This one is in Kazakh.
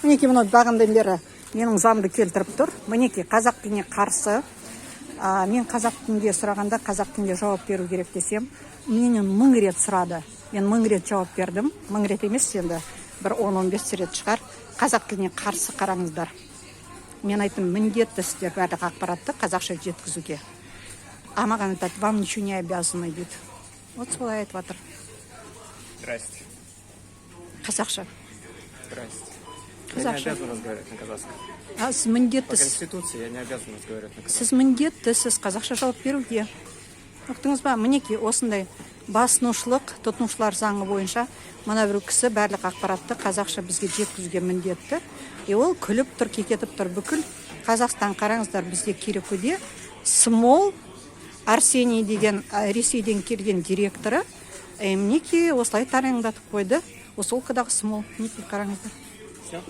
Мінекей мұны бағандан бері менің заңды келтіріп тұр. Мінекей қазақ тіліне қарсы. Мен қазақ тілінде сұрағанда қазақ тілінде жауап беру керек десем, менен 1000 рет сұрады. Мен 1000 рет жауап бердім. 1000 рет емес енді бір 10-15 рет шығар. Қазақ тіліне қарсы қараңыздар. Мен айттым, міндетті сіздер барлық ақпаратты қазақша жеткізуге. А маған айтады, вам ничего не обязаны дейді. Вот солай айтып жатыр. Здрасте. Қазақша. Здрасте. Я не Қазақша. обязан разговаривать на казахском. Сіз По міндеттісіз. Конституции я не обязан разговаривать на казахском. Сіз міндеттісіз қазақша жауап беруге. Ұқтыңыз ба? Мінекей осындай басынушылық, тұтынушылар заңы бойынша мына бір кісі барлық ақпаратты қазақша бізге жеткізуге міндетті. Ол күліп тұр, кекетіп тұр. Бүкіл Қазақстан қараңыздар, бізде Керекуде Смол Арсений деген Ресейден келген директоры мінекей осылай тараңдатып қойды. Осылқыдағы Смол. Мінекей қараңыздар. Все?